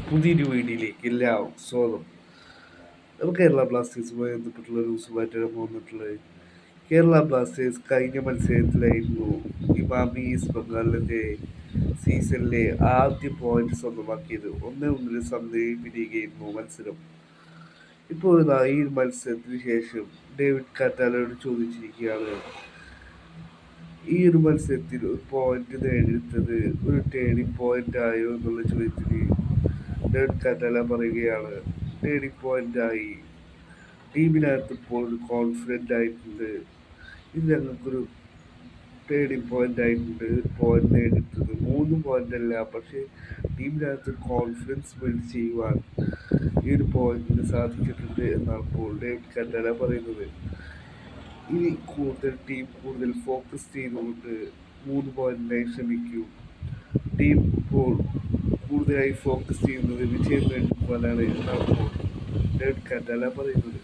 പുതിയൊരു വീഡിയോയിലേക്ക് എല്ലാവർക്കും സ്വാഗതം. നമുക്ക് കേരള ബ്ലാസ്റ്റേഴ്സുമായി ബന്ധപ്പെട്ടുള്ള ന്യൂസുമായിട്ടാണ് പോന്നിട്ടുള്ളത്. കേരള ബ്ലാസ്റ്റേഴ്സ് കഴിഞ്ഞ മത്സരത്തിലായിരുന്നു ഇമാമി ഈസ്റ്റ് ബംഗാളിന്റെ സീസണിലെ ആദ്യ പോയിന്റ് സ്വന്തമാക്കിയത്. 1-1 സമനിലയിൽ പിരിയുകയായിരുന്നു മത്സരം. ഇപ്പോൾ ഇതാ ഈ മത്സരത്തിന് ശേഷം ഡേവിഡ് കാറ്റാലയോട് ചോദിച്ചിരിക്കുകയാണ്, ഈ ഒരു മത്സരത്തിൽ ഒരു പോയിന്റ് നേടിയെടുത്തത് ഒരു ടേണിംഗ് പോയിന്റ് ആയോ എന്നുള്ള ചോദ്യത്തിന് ഡേവിഡ് കാറ്റാല പറയുകയാണ്, ടേണിംഗ് പോയിന്റ് ആയി. ടീമിനകത്ത് ഇപ്പോൾ ഒരു കോൺഫിഡൻ്റ് ആയിട്ടുണ്ട്. ഇത് ഞങ്ങൾക്കൊരു ടേണിംഗ് പോയിന്റ് ആയിട്ടുണ്ട്. ഒരു പോയിന്റ് നേടിയെടുത്തത് 3 പോയിന്റ് അല്ല, പക്ഷേ ടീമിനകത്ത് കോൺഫിഡൻസ് ബിൽഡ് ചെയ്യുവാൻ ഈ ഒരു പോയിന്റിന് സാധിച്ചിട്ടുണ്ട് എന്നാണ് ഇപ്പോൾ ഡേവിഡ് കാറ്റാല പറയുന്നത്. ഇനി കൂടുതൽ ഫോക്കസ് ചെയ്തുകൊണ്ട് 3 പോയിന്റിനായി ശ്രമിക്കും. ടീം ഇപ്പോൾ കൂടുതലായി ഫോക്കസ് ചെയ്യുന്നത് വിജയം നേടുവാനാണ് എന്നാണ് ഇപ്പോൾ ഡേവിഡ് കാറ്റാല പറയുന്നത്.